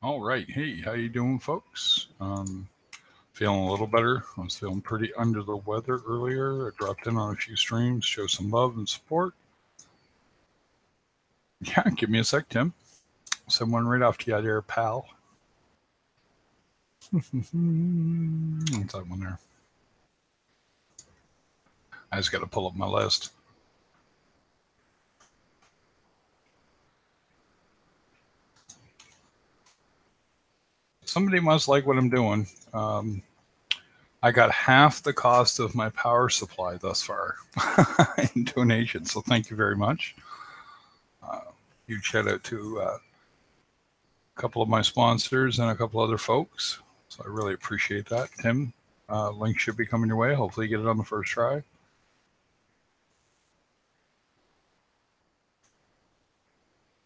All right. Hey, how you doing, folks? Feeling a little better. I was feeling pretty under the weather earlier. I dropped in on a few streams, show some love and support. Yeah, give me a sec, Tim. Send one right off to you there, pal. What's that one there? I just got to pull up my list. Somebody must like what I'm doing. I got half the cost of my power supply thus far in donations, so thank you very much. Huge shout out to a couple of my sponsors and a couple other folks, so I really appreciate that. Tim, link should be coming your way. Hopefully you get it on the first try.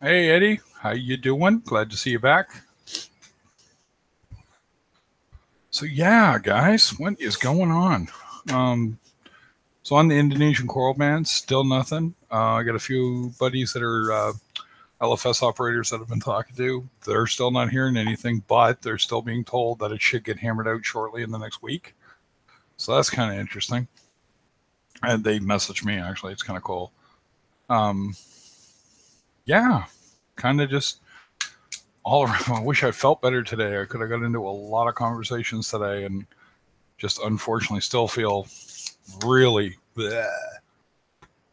Hey Eddie, how you doing? Glad to see you back. So yeah, guys, what is going on? So on the Indonesian coral ban, still nothing. I got a few buddies that are LFS operators that I've been talking to. They're still not hearing anything, but they're still being told that it should get hammered out shortly in the next week. So that's kind of interesting. And they messaged me, actually. It's kind of cool. Yeah, kind of just all around. I wish I felt better today. I could have got into a lot of conversations today and just unfortunately still feel really bleh.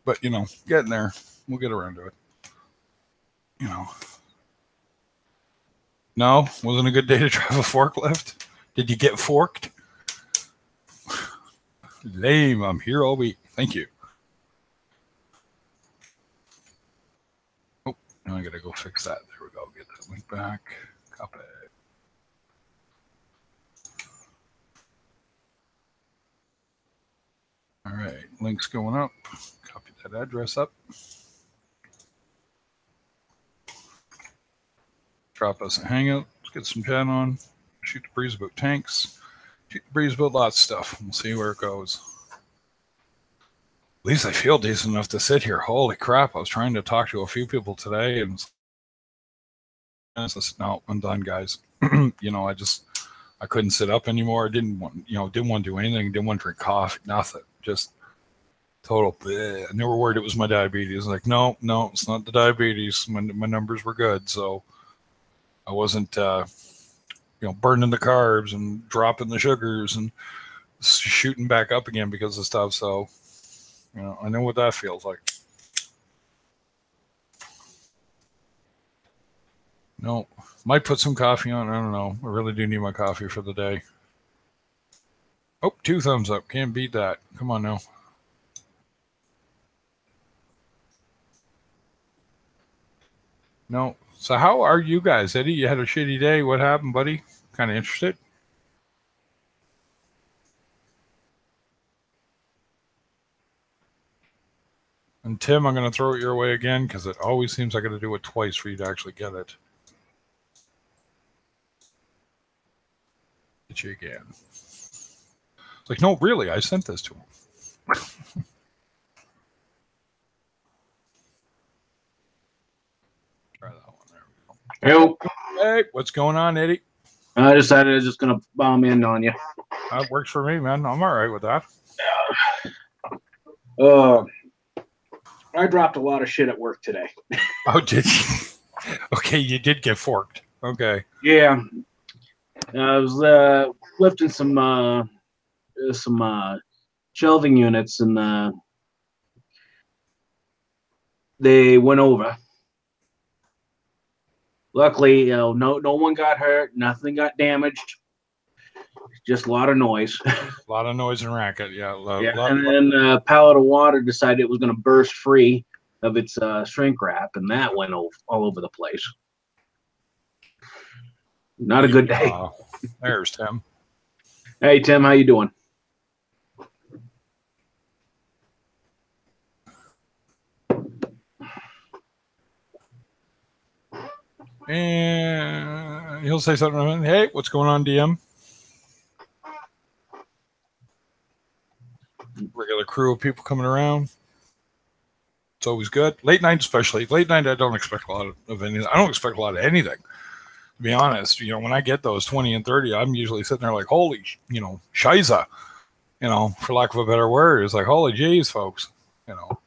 But, you know, getting there. We'll get around to it. You know. No, wasn't a good day to drive a forklift. Did you get forked? Lame. I'm here all week. Thank you. Oh, now I gotta go fix that. There we go. Get that link back. Copy. All right, link's going up. Copy that address up. Drop us a hangout. Let's get some chat on. Shoot the breeze about tanks. Shoot the breeze about lots of stuff. We'll see where it goes. At least I feel decent enough to sit here. Holy crap. I was trying to talk to a few people today and I said, no, I'm done, guys. You know, I couldn't sit up anymore. I didn't want to do anything. Didn't want to drink coffee, nothing. Just total bleh. And they were worried it was my diabetes. Like, no, it's not the diabetes. My numbers were good. So I wasn't, burning the carbs and dropping the sugars and shooting back up again because of stuff. So, I know what that feels like. No, might put some coffee on. I don't know. I really do need my coffee for the day. Oh, 2 thumbs up. Can't beat that. Come on now. No. So how are you guys, Eddie? You had a shitty day. What happened, buddy? Kind of interested. And Tim, I'm going to throw it your way again because it always seems I got to do it twice for you to actually get it. Get you again. It's like, no, really, I sent this to him. Try that one. There we go. Hey, what's going on, Eddie? I decided I was just going to bomb in on you. That works for me, man. I'm all right with that. I dropped a lot of shit at work today. Oh, did you? Okay, you did get forked. Okay. Yeah. I was lifting some shelving units, and they went over. Luckily, no one got hurt. Nothing got damaged. Just a lot of noise. A lot of noise and racket, yeah. And then a pallet of water decided it was going to burst free of its shrink wrap, and that went all over the place. Not a good day. There's Tim. Hey, Tim, how you doing? And he'll say something. Hey, what's going on, DM? Regular crew of people coming around. It's always good. Late night, especially. Late night, I don't expect a lot of anything. I don't expect a lot of anything. to be honest, when I get those 20 and 30, I'm usually sitting there like, holy, shiza, for lack of a better word. It's like, holy jeez, folks, you know.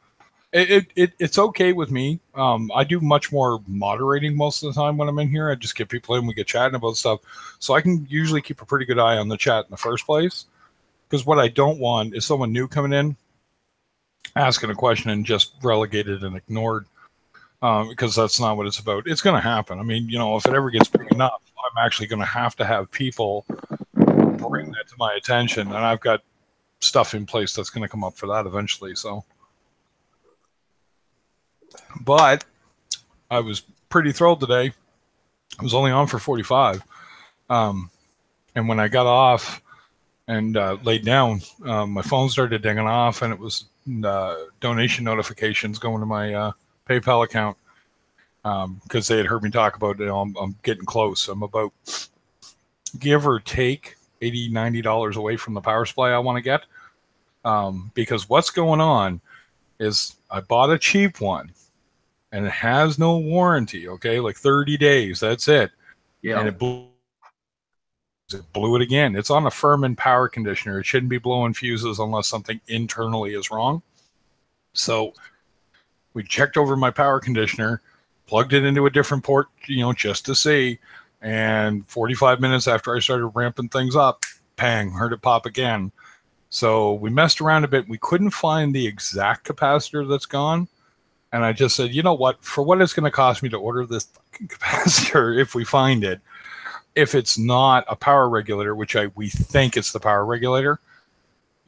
It's okay with me. I do much more moderating most of the time when I'm in here. I just get people in, we get chatting about stuff. So I can usually keep a pretty good eye on the chat in the first place. Because what I don't want is someone new coming in, asking a question and just relegated and ignored. Because that's not what it's about. It's going to happen. I mean, if it ever gets big enough, I'm actually going to have people bring that to my attention. And I've got stuff in place that's going to come up for that eventually. So. But I was pretty thrilled today. I was only on for 45. And when I got off and laid down, my phone started dinging off, and it was donation notifications going to my PayPal account because they had heard me talk about it. I'm getting close. I'm about, give or take, $80, $90 away from the power supply I want to get. Because what's going on is I bought a cheap one. And it has no warranty, okay? Like 30 days, that's it. Yeah. And it blew it again. It's on a Furman power conditioner. It shouldn't be blowing fuses unless something internally is wrong. So we checked over my power conditioner, plugged it into a different port, just to see. And 45 minutes after I started ramping things up, pang, heard it pop again. So we messed around a bit. We couldn't find the exact capacitor that's gone. And I just said, you know what, for what it's going to cost me to order this fucking capacitor, if we find it, if it's not a power regulator, which we think it's the power regulator,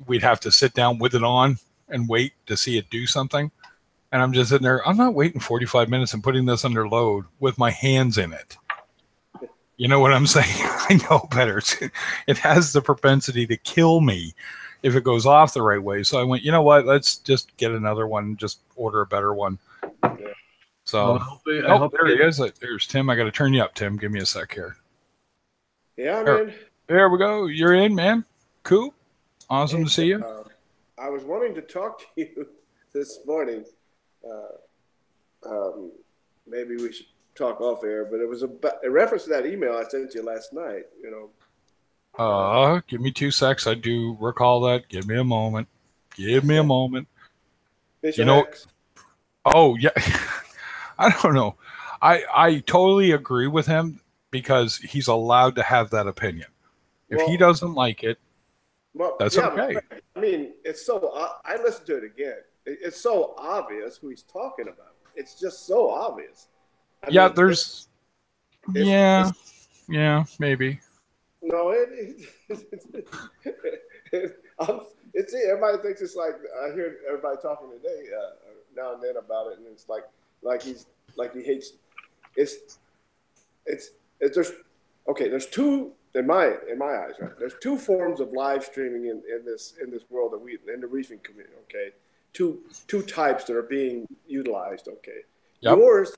we'd have to sit down with it on and wait to see it do something. And I'm just sitting there, I'm not waiting 45 minutes and putting this under load with my hands in it. You know what I'm saying? I know better. It has the propensity to kill me if it goes off the right way. So I went, you know what? Let's just get another one. Just order a better one. Yeah. So, there he is. There's Tim. I got to turn you up, Tim. Give me a sec here. Yeah, I'm in. There we go. You're in, man. Cool. Awesome to see you. I was wanting to talk to you this morning. Maybe we should talk off air, but it was a reference to that email I sent you last night, Give me 2 secs. I do recall that. Give me a moment. Oh, yeah. I don't know. I totally agree with him because he's allowed to have that opinion. If he doesn't like it, that's okay. I mean, it's so I listened to it again. It's so obvious who he's talking about. It's just so obvious. I mean, there's maybe. No, everybody thinks it's like, I hear everybody talking today now and then about it, and it's like he hates. There's two in my eyes, right? There's two forms of live streaming in this world in the reefing community. Okay, two types that are being utilized. Okay, yep. Yours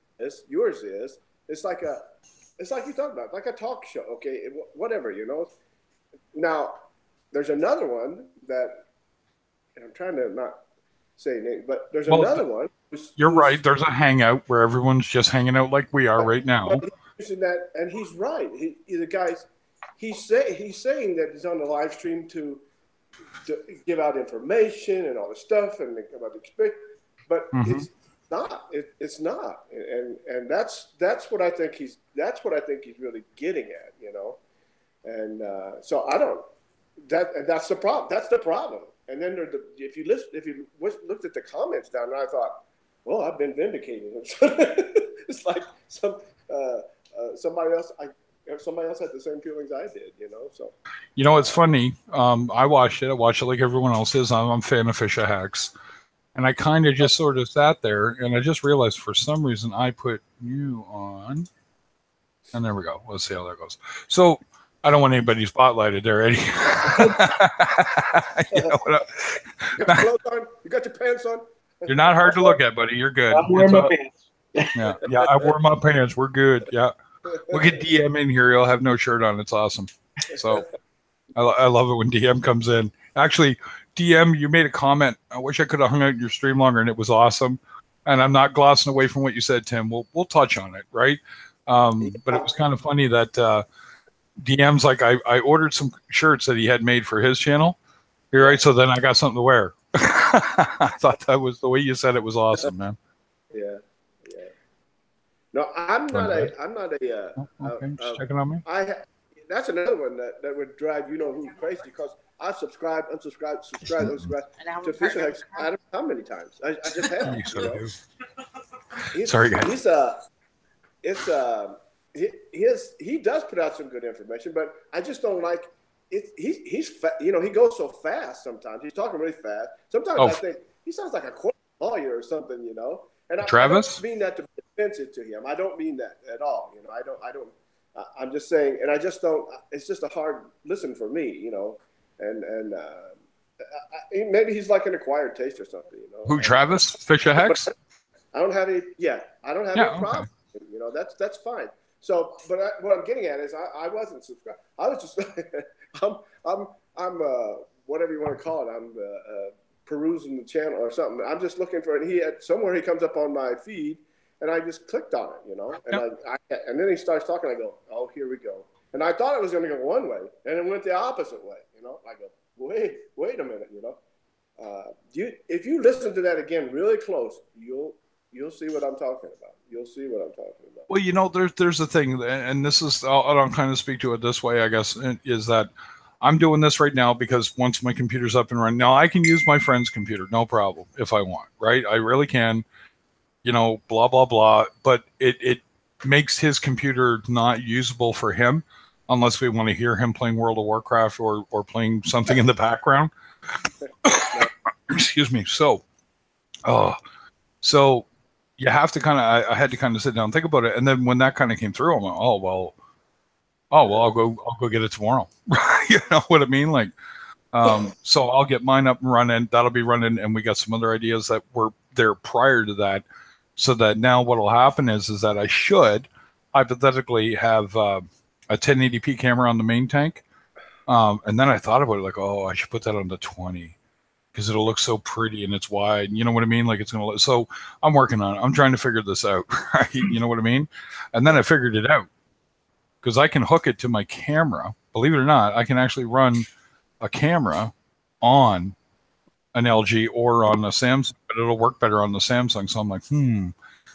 is it's like you talked about, like a talk show. Okay, whatever, Now, there's another one that, and I'm trying to not say names, but there's another one. You're right. There's a hangout where everyone's just hanging out like we are right now. And he's right. The guy's he's saying that he's on the live stream to give out information and all this stuff and about the experience, but it's not. It's not. And that's what I think he's really getting at, And so I don't. That's the problem. That's the problem. And then if you looked at the comments down there, I thought, well, I've been vindicated. It's like somebody else had the same feelings I did, So it's funny. I watched it. I watched it like everyone else is. I'm a fan of Fish Hacks, and I kind of just sort of sat there, and I just realized for some reason I put you on, and there we go. Let's see how that goes. So. I don't want anybody spotlighted there, Eddie. You got your clothes on? You got your pants on? You're not hard to look at, buddy. You're good. I'm wearing my pants. Yeah, I wore my pants. We're good. Yeah. We'll get DM in here. He'll have no shirt on. It's awesome. So I love it when DM comes in. Actually, DM, you made a comment. I wish I could have hung out your stream longer, and it was awesome. And I'm not glossing away from what you said, Tim. We'll touch on it, right? But it was kind of funny that DM's like, I ordered some shirts that he had made for his channel. You're right. So then I got something to wear. I thought that was the way you said it was awesome, man. Yeah. No, I'm not a. Just checking on me. That's another one that would drive you know who crazy because I've subscribed, unsubscribed, subscribed, unsubscribed to Fisher Hex. I don't know how many times. I just have. Sorry, guys. He does put out some good information, but I just don't like it. He goes so fast sometimes. He's talking really fast. Sometimes I think he sounds like a court lawyer or something, And Travis? I don't mean that to be offensive to him. I don't mean that at all. I'm just saying, and I just don't. It's just a hard listen for me, And maybe he's like an acquired taste or something, Who, Travis? Fisher Hex? I don't have any. Yeah, I don't have any problem. That's fine. So, but what I'm getting at is I wasn't subscribed. I was just I'm whatever you want to call it. I'm perusing the channel or something. I'm just looking for it. Somewhere he comes up on my feed, and I just clicked on it, and then he starts talking. I go, oh, here we go. And I thought it was going to go one way, and it went the opposite way. I go, wait a minute, if you listen to that again really close, you'll see what I'm talking about. You'll see what I'm talking about. Well, there's a thing, and this is I'll kind of speak to it this way, I guess, is that I'm doing this right now because once my computer's up and running, now I can use my friend's computer, no problem, if I want, right? I really can, blah, blah, blah. But it makes his computer not usable for him unless we want to hear him playing World of Warcraft or playing something in the background. Excuse me. So you have to I had to kind of sit down and think about it. And then when that kind of came through, I'm like, oh, well, I'll go get it tomorrow. You know what I mean? Like, so I'll get mine up and running. That'll be running. And we got some other ideas that were there prior to that. So that now what will happen is that I should hypothetically have a 1080p camera on the main tank. And then I thought about it like, I should put that on the 20 because it'll look so pretty and it's wide. You know what I mean? Like it's going to look, so I'm working on it. I'm trying to figure this out. Right? You know what I mean? And then I figured it out because I can hook it to my camera. Believe it or not, I can actually run a camera on an LG or on a Samsung, but it'll work better on the Samsung. So I'm like,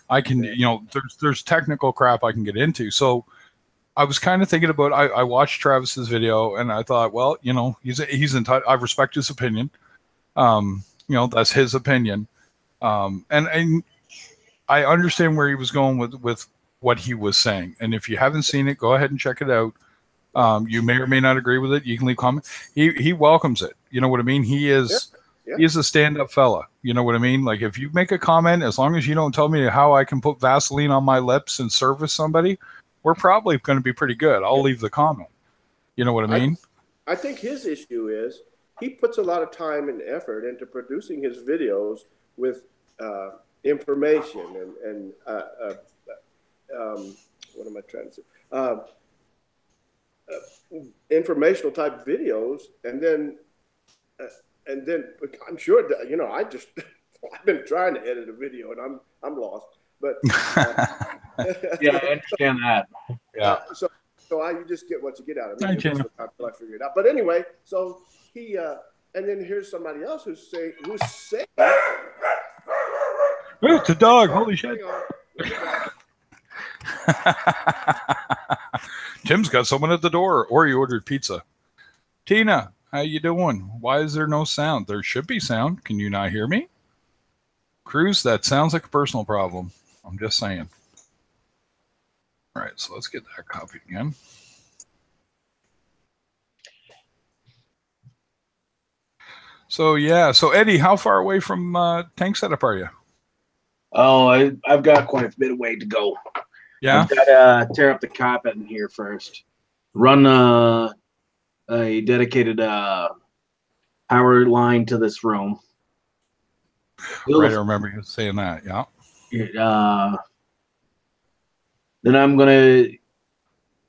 I can, there's technical crap I can get into. So I was kind of thinking about, I watched Travis's video and I thought, well, he's entitled. I respect his opinion. That's his opinion. And I understand where he was going with what he was saying. And if you haven't seen it, go ahead and check it out. You may or may not agree with it. You can leave comments. He welcomes it. You know what I mean? He is a stand-up fella. You know what I mean? Like if you make a comment, as long as you don't tell me how I can put Vaseline on my lips and service somebody, we're probably going to be pretty good. I'll leave the comment. You know what I mean? I think his issue is he puts a lot of time and effort into producing his videos with information and what am I trying to say? Informational type videos, and then I'm sure that, I've been trying to edit a video and I'm lost, but yeah, I understand that. Yeah. So you just get what you get out of it. I figure it out. But anyway, so he and then here's somebody else who's saying it's a dog. Holy shit. Tim's got someone at the door, or he ordered pizza. Tina, how you doing? Why is there no sound? There should be sound. Can you not hear me? Cruz, that sounds like a personal problem. I'm just saying. All right, so let's get that copied again. So yeah, so Eddie, how far away from tank setup are you? Oh, I've got quite a bit of way to go. Yeah, I've got to tear up the carpet in here first. Run a dedicated power line to this room. Right, I remember you saying that. Yeah. Then I'm gotta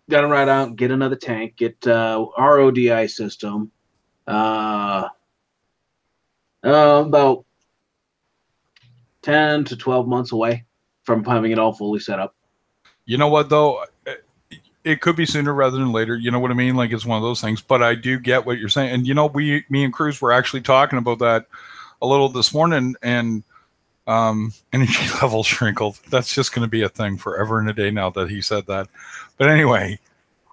ride out and get another tank, get RODI system. About 10 to 12 months away from having it all fully set up. You know what though? It could be sooner rather than later. You know what I mean? Like it's one of those things. But I do get what you're saying. And you know, me and Cruz were actually talking about that a little this morning. And energy level shrinkled. That's just going to be a thing forever and a day now that he said that. But anyway,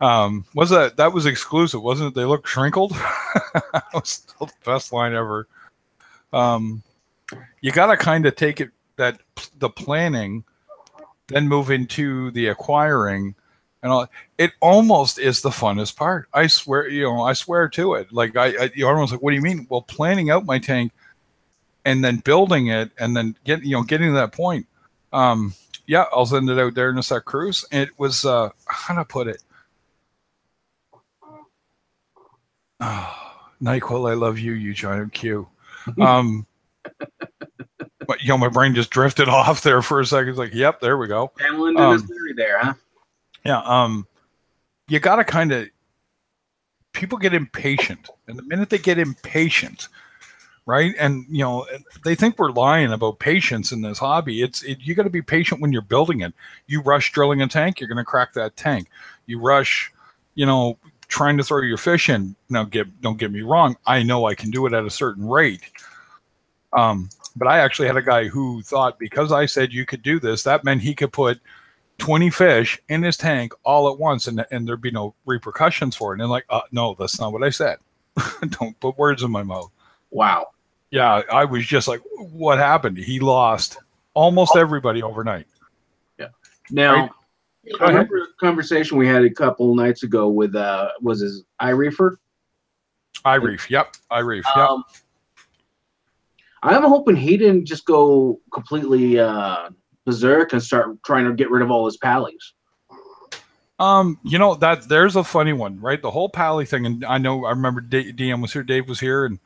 that was exclusive, wasn't it? They look shrinkled. That was still the best line ever. You got to kind of take it that the planning, then move into the acquiring, and all. It almost is the funnest part. I swear, I swear to it. Like you're almost like, what do you mean? Well, planning out my tank, and then building it, and then getting to that point. Yeah, I'll send it out there in a sec, Cruise. It was how to put it. Oh, NyQuil, I love you. You John Q. But my brain just drifted off there for a second. It's like, yep, there we go. Family into this theory there, huh? Yeah. You got to kind of. People get impatient, and the minute they get impatient, right? And they think we're lying about patience in this hobby. You got to be patient when you're building it. You rush drilling a tank, you're going to crack that tank. You rush, trying to throw your fish in. Now, don't get me wrong. I know I can do it at a certain rate. But I actually had a guy who thought because I said you could do this, that meant he could put 20 fish in his tank all at once, and there'd be no repercussions for it. And like, no, that's not what I said. Don't put words in my mouth. Wow. Yeah, I was just like, what happened? He lost almost everybody overnight. Yeah. Now, I remember a conversation we had a couple nights ago with, was his Reefer? Reef, yep. Reef, yep. I'm hoping he didn't just go completely berserk and start trying to get rid of all his pallies. That there's a funny one, right? The whole pally thing, and I remember DM was here, Dave was here, and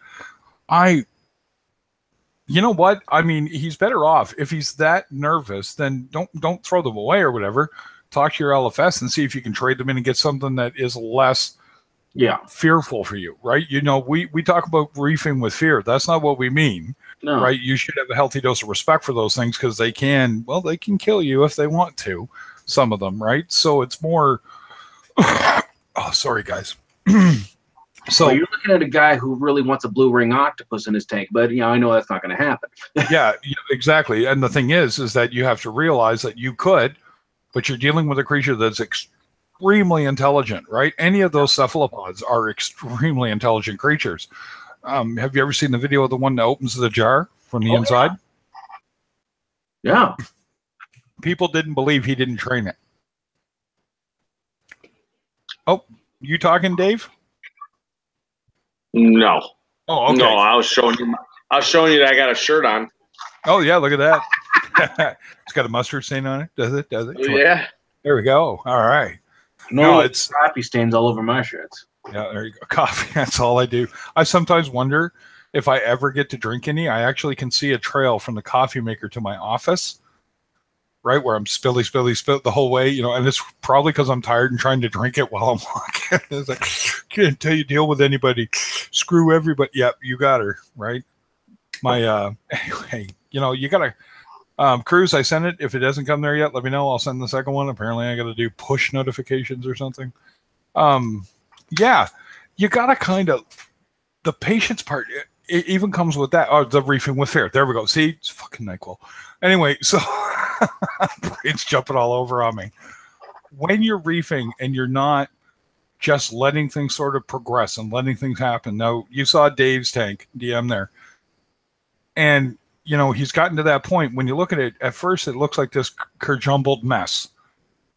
you know what? I mean, he's better off if he's that nervous. Then don't throw them away or whatever. Talk to your LFS and see if you can trade them in and get something that is less fearful for you, right? We talk about reefing with fear. That's not what we mean, right? You should have a healthy dose of respect for those things because they can kill you if they want to, some of them, right? So it's more, oh, sorry guys. So you're looking at a guy who really wants a blue ring octopus in his tank, but I know that's not going to happen. Yeah, exactly. And the thing is that you have to realize that you could, but you're dealing with a creature that's extremely intelligent, right? Any of those cephalopods are extremely intelligent creatures. Have you ever seen the video of the one that opens the jar from the inside? Yeah. People didn't believe he didn't train it. Oh, you talking, Dave? No. Oh, okay. No, I was showing you that I got a shirt on. Oh yeah, look at that. It's got a mustard stain on it. Does it? Yeah. There we go. All right. No, it's coffee stains all over my shirts. Yeah, there you go. Coffee. That's all I do. I sometimes wonder if I ever get to drink any. I actually can see a trail from the coffee maker to my office, right, where I'm spill the whole way, and it's probably because I'm tired and trying to drink it while I'm walking. It's like, can't tell you deal with anybody. Screw everybody. Yep, you got her, right? My anyway, you gotta Cruz, I sent it. If it doesn't come there yet, let me know. I'll send the second one. Apparently I gotta do push notifications or something. Yeah, you gotta kind of the patience part, it even comes with that. Oh, the reefing with fear. There we go. See, it's fucking NyQuil. Anyway, so it's jumping all over on me. When you're reefing and you're not just letting things sort of progress and letting things happen. Now, you saw Dave's tank, DM there. And, he's gotten to that point. When you look at it, at first it looks like this kerjumbled mess,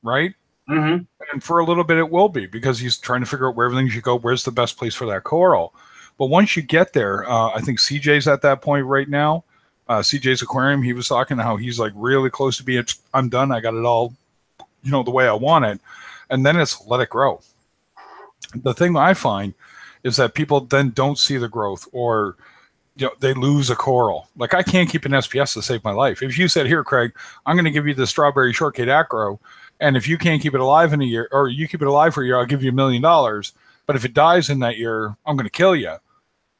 right? Mm-hmm. And for a little bit it will be because he's trying to figure out where everything should go. Where's the best place for that coral? But once you get there, I think CJ's at that point right now. CJ's aquarium, he was talking how he's like really close to being, I'm done. I got it all, the way I want it. And then it's let it grow. The thing I find is that people then don't see the growth or, they lose a coral. Like I can't keep an SPS to save my life. If you said, here, Craig, I'm going to give you the strawberry shortcake acro. And if you can't keep it alive in a year or you keep it alive for a year, I'll give you $1 million. But if it dies in that year, I'm going to kill you.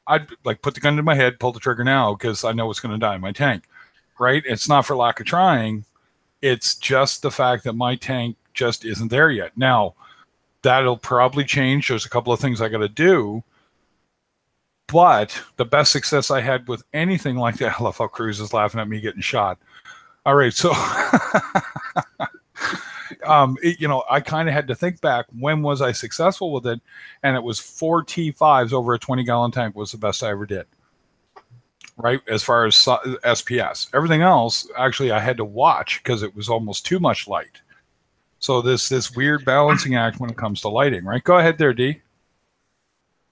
I'd like put the gun to my head, pull the trigger now because I know it's going to die in my tank, right? It's not for lack of trying. It's just the fact that my tank just isn't there yet. Now, that'll probably change. There's a couple of things I got to do. But the best success I had with anything like that, I love how Cruz is laughing at me getting shot. All right, so I kind of had to think back, when was I successful with it? And it was 4 T5s over a 20-gallon tank was the best I ever did, right? As far as SPS. Everything else, actually, I had to watch because it was almost too much light. So this weird balancing act when it comes to lighting, right? Go ahead there, D.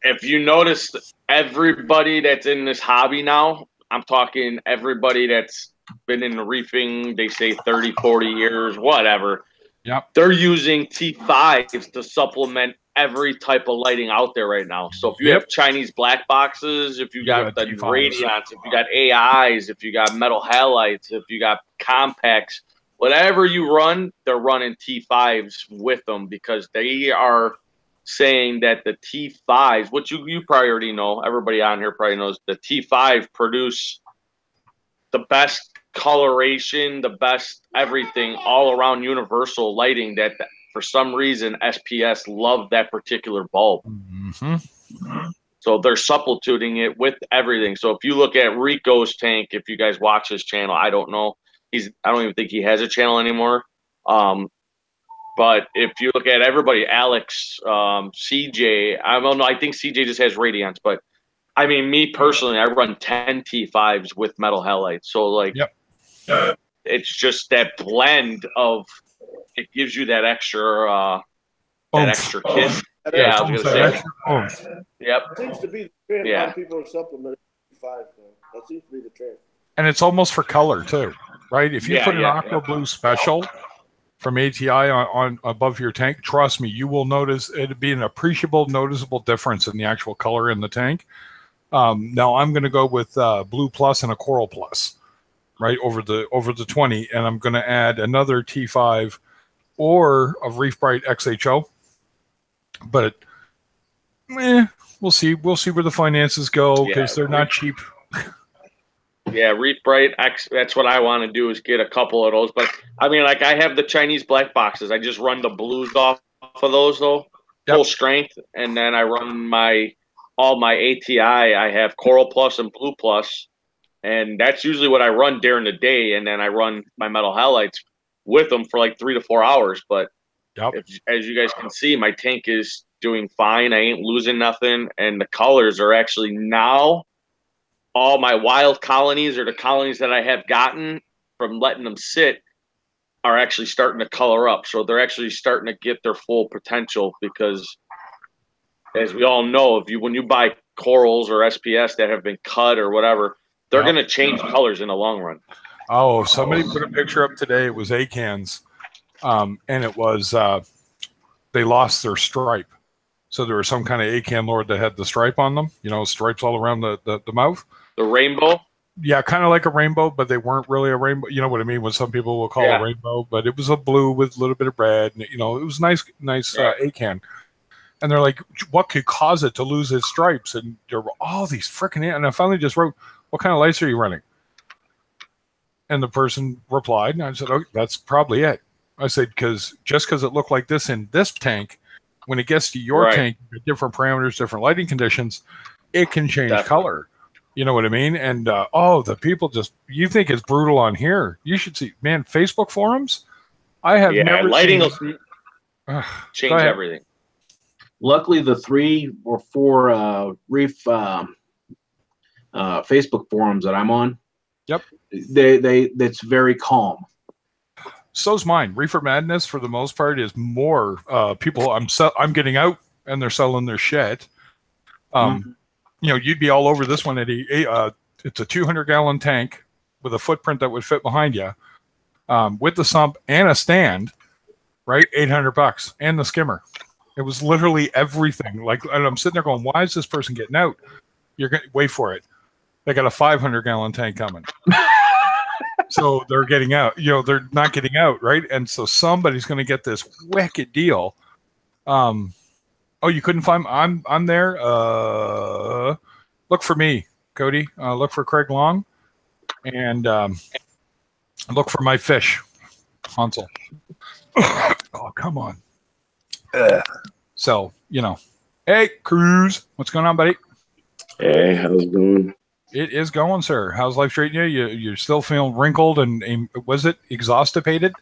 If you notice, everybody that's in this hobby now, I'm talking everybody that's been in the reefing, they say 30, 40 years, whatever. Yep. They're using T5s to supplement every type of lighting out there right now. So if you have Chinese black boxes, if you got the Radiants, if you got AIs, if you got metal halides, if you got compacts, whatever you run, they're running T5s with them because they are saying that the T5s, which you probably already know, everybody on here probably knows, the T5 produce the best coloration, the best everything, all around universal lighting, that for some reason SPS loved that particular bulb. Mm-hmm. So they're substituting it with everything. So if you look at Rico's tank, if you guys watch his channel, I don't know. I don't even think he has a channel anymore. But if you look at everybody, Alex, CJ, I don't know. I think CJ just has Radiance, but I mean, me personally, I run 10 T5s with metal halides. So like, it's just that blend of, it gives you that extra kick. Yeah, I was gonna say. Yep. That seems to be the trend. A lot of people are supplementing T5. That seems to be the trend. And it's almost for color too, right? If you put an aqua blue special from ATI on above your tank, trust me, you will notice it'd be an appreciable, noticeable difference in the actual color in the tank. Now I'm going to go with Blue Plus and a Coral Plus, right, over the 20, and I'm going to add another T5 or a Reef Bright XHO. But we'll see. We'll see where the finances go because they're not cheap. Yeah, Reef Bright X. That's what I want to do, is get a couple of those. But I mean, like, I have the Chinese black boxes. I just run the blues off of those though, full strength, and then I run all my ATI. I have Coral Plus and Blue Plus, and that's usually what I run during the day. And then I run my metal halides with them for like 3 to 4 hours. But as you guys can see, my tank is doing fine. I ain't losing nothing, and the colors are actually now. All my wild colonies, or the colonies that I have gotten from letting them sit, are actually starting to color up. So they're actually starting to get their full potential, because as we all know, when you buy corals or SPS that have been cut or whatever, they're going to change colors in the long run. Oh, somebody put a picture up today. It was acans, and it was they lost their stripe. So there was some kind of acan lord that had the stripe on them, stripes all around the mouth. The rainbow? Yeah, kind of like a rainbow, but they weren't really a rainbow. You know what I mean? What some people will call a rainbow, but it was a blue with a little bit of red. And, it was nice acan. And they're like, what could cause it to lose its stripes? And there were all these freaking, and I finally just wrote, what kind of lights are you running? And the person replied, and I said, oh, that's probably it. I said, because it looked like this in this tank, when it gets to your tank, different parameters, different lighting conditions, it can change color. You know what I mean? And, the people you think it's brutal on here. You should see, man, Facebook forums. I have never lighting seen. Change everything. Luckily, the 3 or 4 Reef Facebook forums that I'm on, that's very calm. So's mine. Reefer Madness, for the most part, is more people. I'm getting out, and they're selling their shit. You'd be all over this one. It's a 200-gallon tank with a footprint that would fit behind you, with the sump and a stand, right? $800, and the skimmer. It was literally everything. And I'm sitting there going, "Why is this person getting out?" You're going to wait for it. They got a 500-gallon tank coming, so they're getting out. They're not getting out, right? And so somebody's going to get this wicked deal. Oh, you couldn't find? I'm there. Look for me, Cody. Look for Craig Long, and look for my fish, Hansel. Oh, come on. So, you know. Hey, Cruz. What's going on, buddy? Hey, how's it going? It is going, sir. How's life treating you? You're still feeling wrinkled and was it exhaustipated?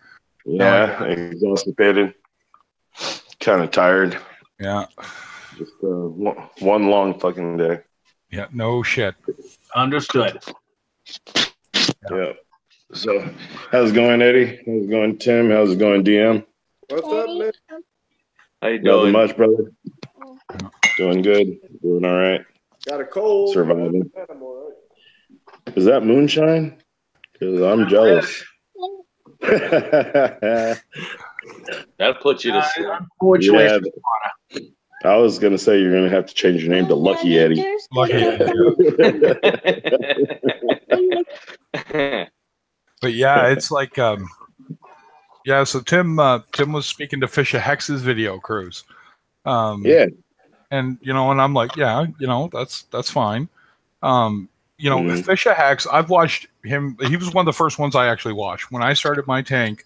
Yeah, exhausted, kind of tired. Yeah. Just one long fucking day. Yeah, no shit. Understood. Yeah. So, how's it going, Eddie? How's it going, Tim? How's it going, DM? What's up, man? How you Nothing doing? much, brother. Doing good. Doing all right. Got a cold. Surviving. I'm all right. Is that moonshine? Because I'm jealous. That'll put you to sleep. Unfortunately, Yeah, I was going to say you're going to have to change your name to Lucky Eddie. Lucky Eddie. But yeah, it's like yeah, so Tim was speaking to Fish of Hex's video Cruz. Yeah. And you know, and I'm like, yeah, you know, that's fine. You know, Mhm. Fish of Hex, I've watched him. He was one of the first ones I actually watched. When I started my tank,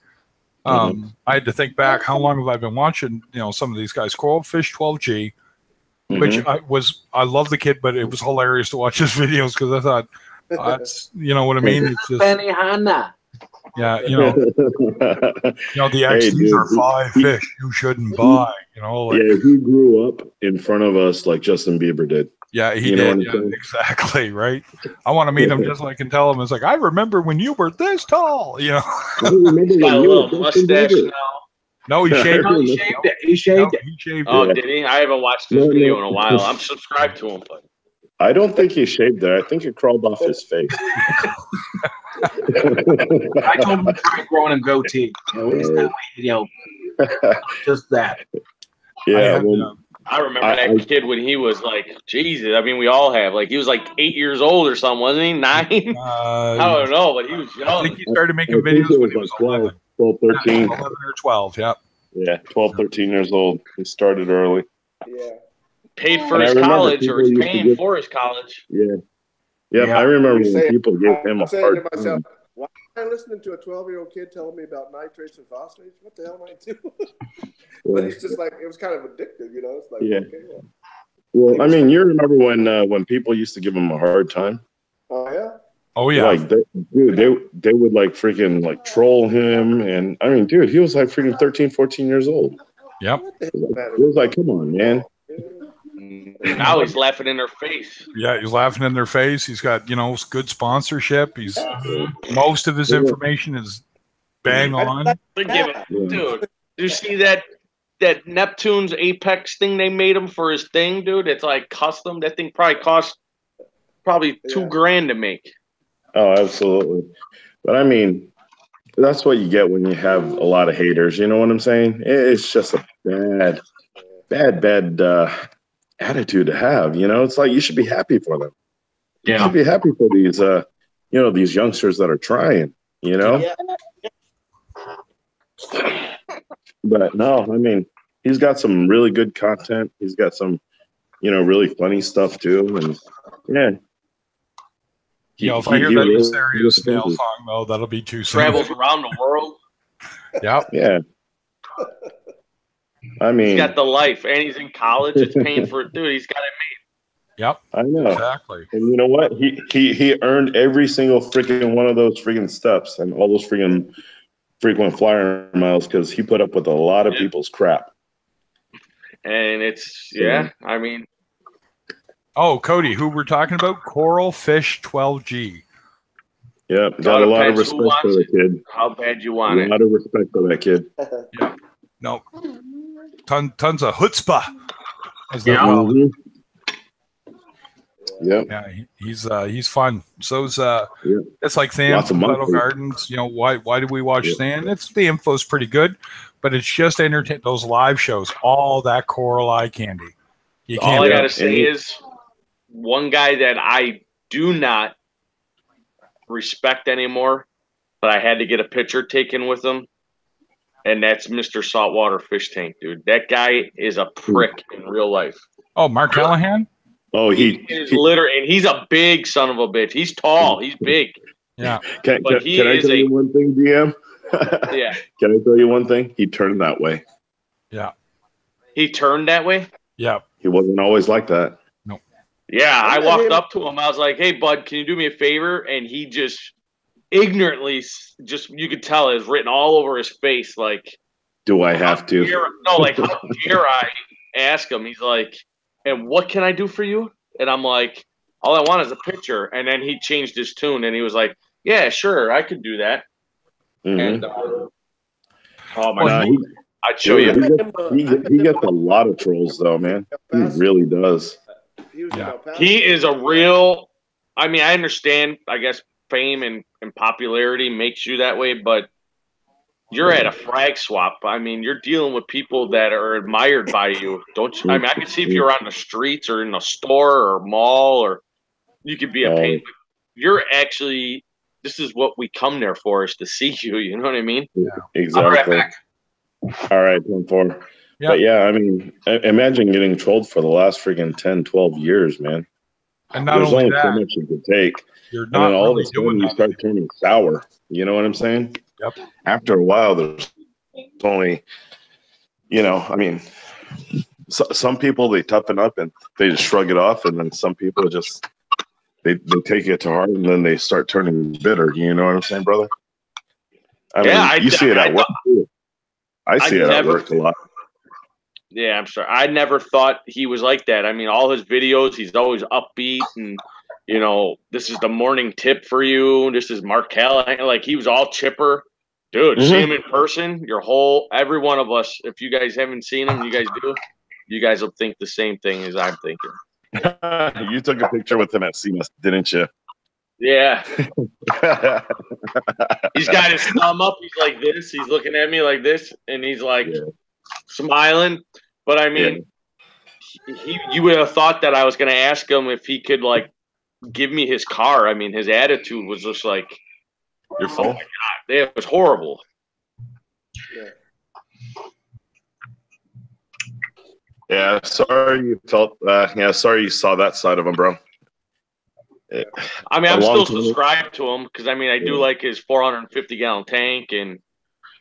I had to think back, how long have I been watching, you know, some of these guys? Coral Fish 12G, which I love the kid, but it was hilarious to watch his videos because I thought, that's, you know what I mean? It's just, Benihana. yeah, you know, the X, Hey, these dude, are 5 fish you shouldn't buy, you know, like, Yeah, he grew up in front of us like Justin Bieber did. yeah, he You know did. what I'm Yeah, saying? exactly. Right. I want to meet him just so I can tell him. It's like, I remember when you were this tall, you know. I remember He's got a when you were little Justin mustache Bieber. now. No, he shaved No, it. he shaved it. He shaved it. He shaved Oh, it. did he? I haven't watched his video in a while. I'm subscribed to him, but I don't think he shaved that. I think it crawled off his face. I told him to try growing a goatee. He's not, just that. Yeah, I remember that kid when he was like, Jesus. I mean, we all have. Like, he was like 8 years old or something, wasn't he? 9? I don't know, but he was I young. think he started I making think videos it when was he like was 12, 13. 11 or 12. Yeah. Yeah, 12, 13 years old. He started early. Yeah. Paid for And I his remember college, or people he's used to paying give- for his college. Yeah. Yep, Yeah. I remember You're when saying- people gave him a I'm saying hard to myself, time. why am I listening to a 12-year-old kid telling me about nitrates and phosphates? What the hell am I doing? But it's just like, it was kind of addictive, you know? It's like, Yeah. okay, well. Well, I mean, you remember when people used to give him a hard time? Oh, yeah? Oh, yeah. Like, they would like freaking like troll him. And I mean, dude, he was like freaking 13, 14 years old. Yep. What the It hell matters? was like, come on, man. Now he's laughing in their face. Yeah. He's laughing in their face. He's got, you know, good sponsorship. He's most of his information is bang on. Dude, did you see that Neptune's Apex thing they made him for his thing, dude? It's like custom. That thing probably cost $2,000 to make. Oh, absolutely. But I mean, that's what you get when you have a lot of haters. You know what I'm saying? It's just a bad attitude to have. You know, it's like you should be happy for them. You should be happy for these, these youngsters that are trying. You know. Yeah. But no, I mean, he's got some really good content. He's got some, really funny stuff too. And yeah. You know, if I hear that Mysterio Snail song, though, that'll be too soon. Travels around the world. Yep. Yeah. I mean, He's got the life, and he's in college. It's paying for it, dude. He's got it made. Yep. I know. Exactly. And you know what? He earned every single freaking one of those freaking steps and all those freaking frequent flyer miles because he put up with a lot of people's crap. And it's I mean. Oh, Cody, who we're talking about? Coral Fish 12G. Yeah, got a lot of respect for the kid. How bad you want it? A lot of respect for that kid. Yeah. No. Tons of chutzpah. Yeah, he's fun. So's it's like Than from Meadow Gardens. You know, why do we watch Than? It's the info's pretty good, but it's just entertain those live shows, all that coral eye candy. All I gotta say is one guy that I do not respect anymore, but I had to get a picture taken with him, and that's Mr. Saltwater Fish Tank, dude. That guy is a prick in real life. Oh, Mark Callahan? Oh, he is literally, and he's a big son of a bitch. He's tall, he's big. Yeah. Can I tell you one thing, DM? Yeah. Can I tell you one thing? He turned that way. Yeah. He turned that way? Yeah. He wasn't always like that. No. Yeah, I walked up to him. I was like, "Hey, bud, can you do me a favor?" And he just ignorantly, just you could tell, it's written all over his face. Like, do I have to? No, like, how dare I ask him? He's like, "And what can I do for you?" And I'm like, "All I want is a picture." And then he changed his tune, and he was like, "Yeah, sure, I could do that." And oh my God, I'd show you. He gets a lot of trolls, though, man. He really does. He is a real. I mean, I understand. I guess fame and popularity makes you that way, but you're at a frag swap. I mean, you're dealing with people that are admired by you, don't you? I mean, I can see if you're on the streets or in a store or mall, or you could be a pain. But you're actually. This is what we come there for, is to see you. You know what I mean? Yeah, exactly. All right, 10-4. Yeah. But yeah, I mean, imagine getting trolled for the last freaking 10, 12 years, man. And not There's only only so that, much you can take. And then all of a sudden you start turning sour. You know what I'm saying? Yep. After a while, there's only, you know, I mean, some people, they toughen up and they just shrug it off. And then some people just, they take it to heart and then they start turning bitter. You know what I'm saying, brother? I mean, you see it at work too. I see it at work a lot. Yeah, I'm sorry. I never thought he was like that. I mean, all his videos, he's always upbeat and, you know, this is the morning tip for you. This is Markel. Like, he was all chipper. Dude, see him in person, every one of us, if you guys haven't seen him, you guys do, you guys will think the same thing as I'm thinking. You took a picture with him at CMS, didn't you? Yeah. He's got his thumb up. He's like this. He's looking at me like this, and he's like smiling. But I mean, you would have thought that I was going to ask him if he could like give me his car. I mean, his attitude was just like, "You're full." Oh my God, it was horrible. Yeah, sorry you felt. Sorry you saw that side of him, bro. I mean, I'm still subscribed to him because I mean, I do like his 450-gallon tank, and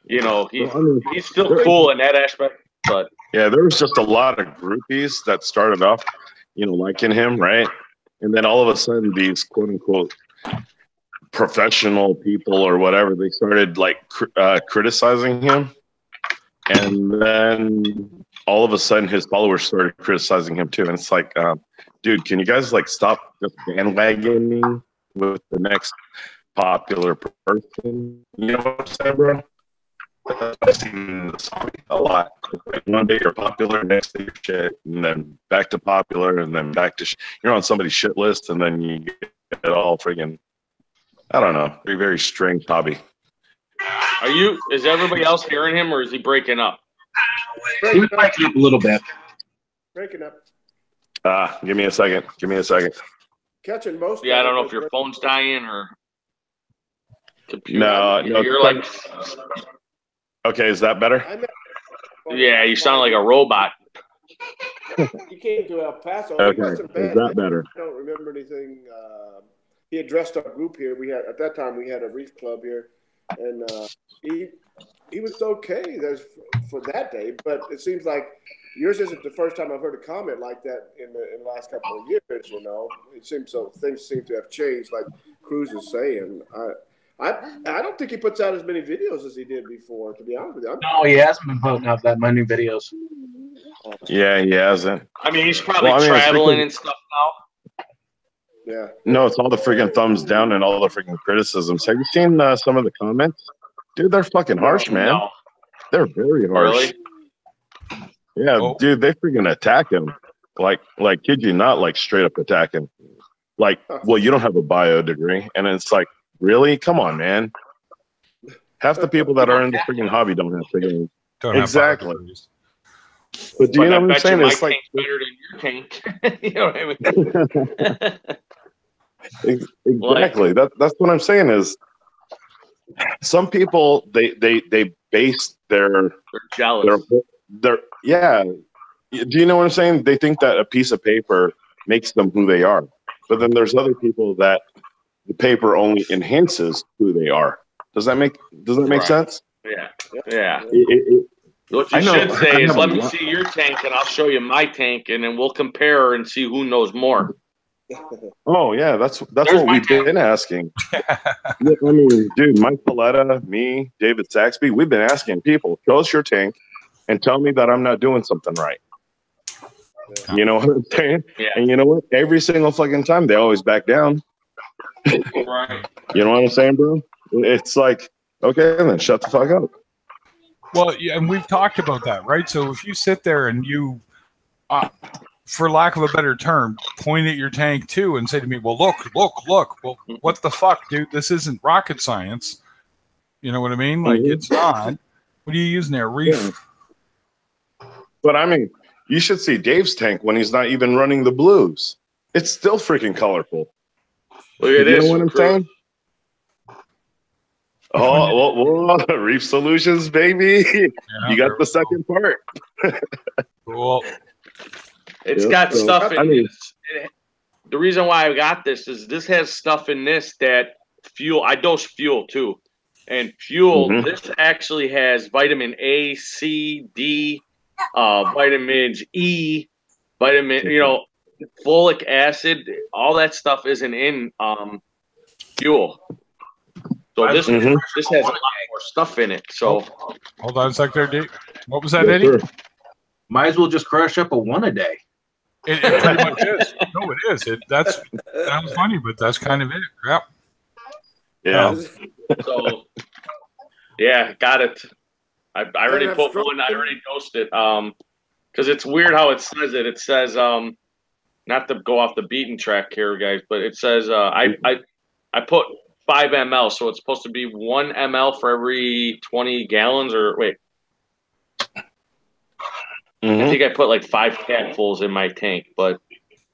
you know, he's still cool in that aspect. But yeah, there was just a lot of groupies that started off, you know, liking him, right? And then all of a sudden, these quote unquote professional people or whatever, they started like criticizing him, and then all of a sudden, his followers started criticizing him too. And it's like, dude, can you guys like stop just bandwagoning with the next popular person? You know what I'm saying, bro? I've seen this a lot. Like one day you're popular, next day you're shit, and then back to popular, and then back to you're on somebody's shit list, and then you get all friggin', I don't know, very, very strange hobby. Is everybody else hearing him, or is he breaking up? He's breaking up a little bit. Breaking up. Give me a second. Catching most. Yeah, I don't know if your phone's dying or computer. No. You're like. Okay, is that better? Yeah, you sound like a robot. He came to El Paso. Okay, is that better? I don't remember anything. He addressed our group here. At that time we had a Reef club here, and he was okay. For that day, but it seems like yours isn't the first time I've heard a comment like that in the last couple of years. You know, it seems so. Things seem to have changed, like Cruz is saying. I don't think he puts out as many videos as he did before, to be honest with you. No, he hasn't been putting out that many videos. Yeah, he hasn't. I mean, he's probably traveling and stuff now. Yeah. No, it's all the freaking thumbs down and all the freaking criticisms. Have you seen some of the comments? Dude, they're fucking harsh, man. No. They're very harsh. Really? Yeah, dude, they freaking attack him. Like, kid you not, like straight up attack him. Like, well, you don't have a bio degree. And it's like, really? Come on, man. Half the people that are in the freaking hobby don't have freaking. Exactly. But do you know what I'm saying? It's like better than your tank. You know what I mean? Exactly. That's what I'm saying is some people they base they're jealous. Yeah. Do you know what I'm saying? They think that a piece of paper makes them who they are. But then there's other people that the paper only enhances who they are. Does that make sense? Yeah. Yeah. What you I know- should say I is, have a let me lot- see your tank and I'll show you my tank, and then we'll compare and see who knows more. Oh yeah, that's There's what my we've been asking. Yeah, I mean, dude, Mike Paletta, me, David Saxby, we've been asking people, show us your tank and tell me that I'm not doing something right. You know what I'm saying? Yeah. And you know what? Every single fucking time they always back down. Right. You know what I'm saying, bro? It's like, okay, then shut the fuck up. Well, yeah, and we've talked about that, right? So if you sit there and you, for lack of a better term, point at your tank too and say to me, well, look. Well, what the fuck, dude? This isn't rocket science. You know what I mean? Like, it's not. What are you using there? Reef? Yeah. But I mean, you should see Dave's tank when he's not even running the blues. It's still freaking colorful. Look at You this. know what I'm saying? Oh, well, Reef Solutions, baby. Yeah, You got the second part. Cool. It's Yep. got So, stuff in I mean- this. The reason why I got this is this has stuff in this that fuel. I dose fuel too. And fuel, this actually has vitamin A, C, D, vitamins E, folic acid. All that stuff isn't in fuel. So this has a lot more stuff in it. So Hold on a sec there, Dave. What was that, Yes, Eddie? sir. Might as well just crush up a one a day. It pretty much is. No, it is. That sounds funny, but that's kind of it. Yep. Yeah. So, yeah, got it. I already have put stroke one. I in it? already dosed it. Because it's weird how it says it. It says not to go off the beaten track here, guys, but it says I put 5 ml, so it's supposed to be 1 ml for every 20 gallons. Or wait, I think I put like 5 capfuls in my tank, but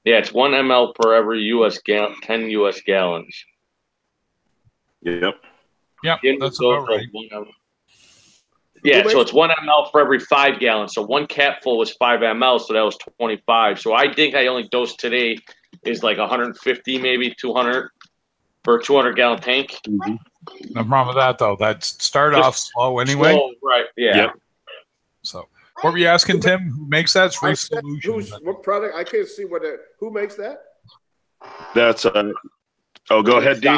yeah, it's 1 ml per every 10 U.S. gallons. Yep. Yep, that's about right. Yeah, so it's 1 ml for every 5 gallons. So 1 capful was 5 ml, so that was 25. So I think I only dosed today is like 150, maybe 200 for a 200-gallon tank. No problem with that, though. That start off slow anyway. Slow, right? Yeah. Yep. So, what were you asking, Tim? Who makes that? It's Reef Solutions. What product? I can't see what. Who makes that? That's oh, go ahead, D.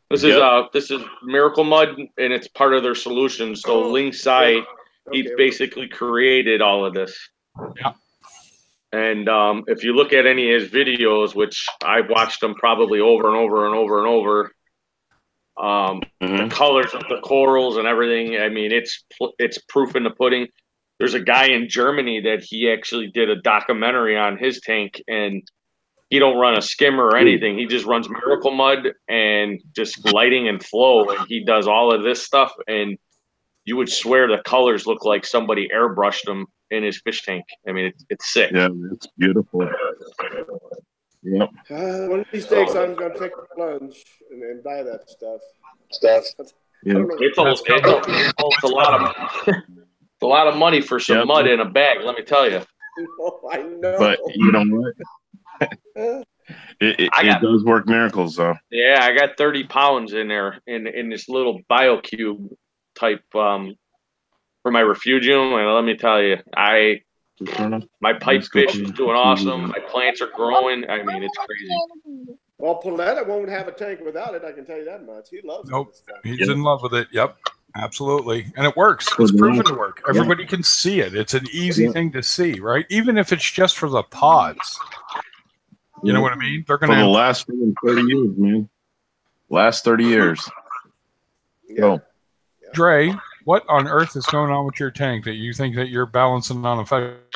This is Miracle Mud, and it's part of their solution. So Linkside, he basically created all of this. Yeah. And if you look at any of his videos, which I've watched them probably over and over and over and over, the colors of the corals and everything, I mean, it's proof in the pudding. There's a guy in Germany that he actually did a documentary on his tank, and he don't run a skimmer or anything. He just runs Miracle Mud and just lighting and flow, and he does all of this stuff, and you would swear the colors look like somebody airbrushed them in his fish tank. I mean, it's sick. Yeah, it's beautiful. Yep. One of these days, I'm going to take a plunge and buy that stuff. Yeah. It's a lot of money for some mud in a bag. Let me tell you. I know. But you know what? It does work miracles, though. Yeah, I got 30 pounds in there in this little BioCube type for my refugium, and let me tell you, my pipe fish is doing awesome. My plants are growing. I mean, it's crazy. Well, Paletta won't have a tank without it. I can tell you that much. He loves Nope. this stuff. He's in love with it. Yep. Absolutely. And it works. It's proven to work. Everybody can see it. It's an easy thing to see, right? Even if it's just for the pods. You know what I mean? They're going to. For the last 30 years, man. Last 30 years. Yeah. Dre, what on earth is going on with your tank that you think that you're balancing on effect?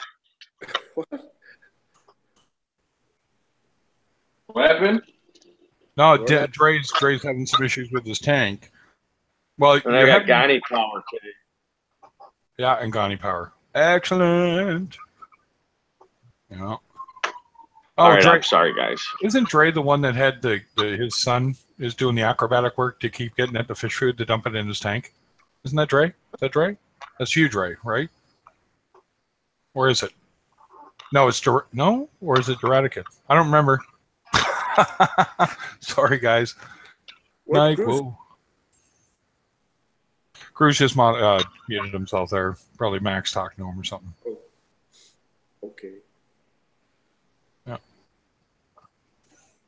What happened? No, Dre's having some issues with his tank. Well, and I got Ghani power today. Yeah, and Ghani power. Excellent. Yeah. All right, Dre, I'm sorry, guys. Isn't Dre the one that had his son is doing the acrobatic work to keep getting at the fish food to dump it in his tank? Isn't that Dre? Is that Dre? That's you, Dre, right? Or is it? No, it's no, or is it Doraticus? I don't remember. Sorry, guys. Where's Mike, Cruz? whoa. Cruz just muted himself there. Probably Max talking to him or something. Oh, okay.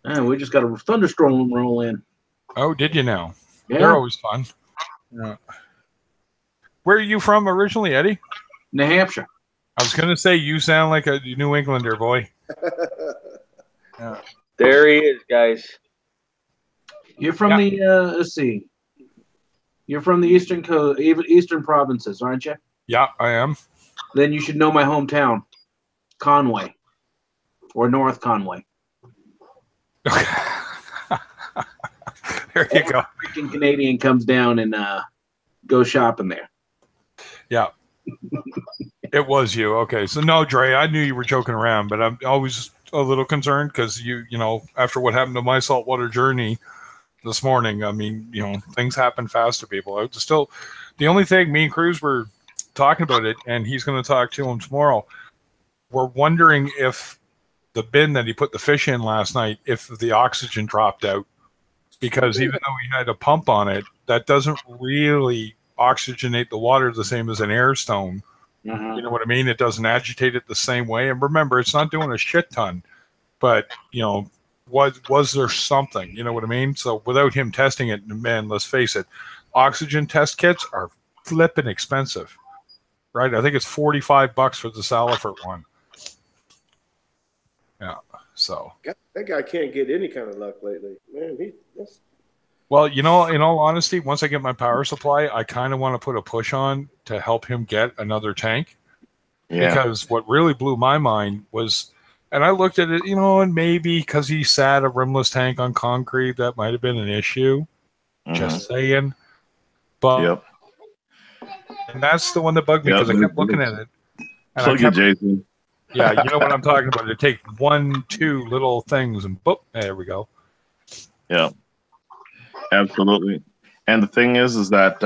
And we just got a thunderstorm roll in. Oh, did you now? Yeah. They're always fun. Yeah. Where are you from originally, Eddie? New Hampshire. I was going to say you sound like a New Englander, boy. Yeah. There he is, guys. You're from the let's see. You're from the eastern provinces, aren't you? Yeah, I am. Then you should know my hometown, Conway, or North Conway. There you go. Freaking Canadian comes down and goes shopping there. Yeah. It was you. Okay. So no, Dre, I knew you were joking around, but I'm always a little concerned because you know, after what happened to my saltwater journey this morning, I mean, you know, things happen fast to people. I still, the only thing, me and Cruz were talking about it, and he's going to talk to him tomorrow. We're wondering if the bin that he put the fish in last night, if the oxygen dropped out, because even though he had a pump on it, that doesn't really oxygenate the water the same as an air stone. You know what I mean? It doesn't agitate it the same way. And remember, it's not doing a shit ton, but you know, was there something? You know what I mean? So without him testing it, man, let's face it, oxygen test kits are flipping expensive, right? I think it's $45 for the Salifert one. Yeah. So that guy can't get any kind of luck lately, man. That's... Well, you know, in all honesty, once I get my power supply, I kind of want to put a push on to help him get another tank. Yeah. Because what really blew my mind was, and I looked at it, you know, and maybe because he sat a rimless tank on concrete, that might have been an issue. Just saying. But and that's the one that bugged me because I kept looking at it. And Plug it, Jason. Yeah, you know what I'm talking about. It takes 1-2 little things and boop, there we go. Yeah. Absolutely. And the thing is that,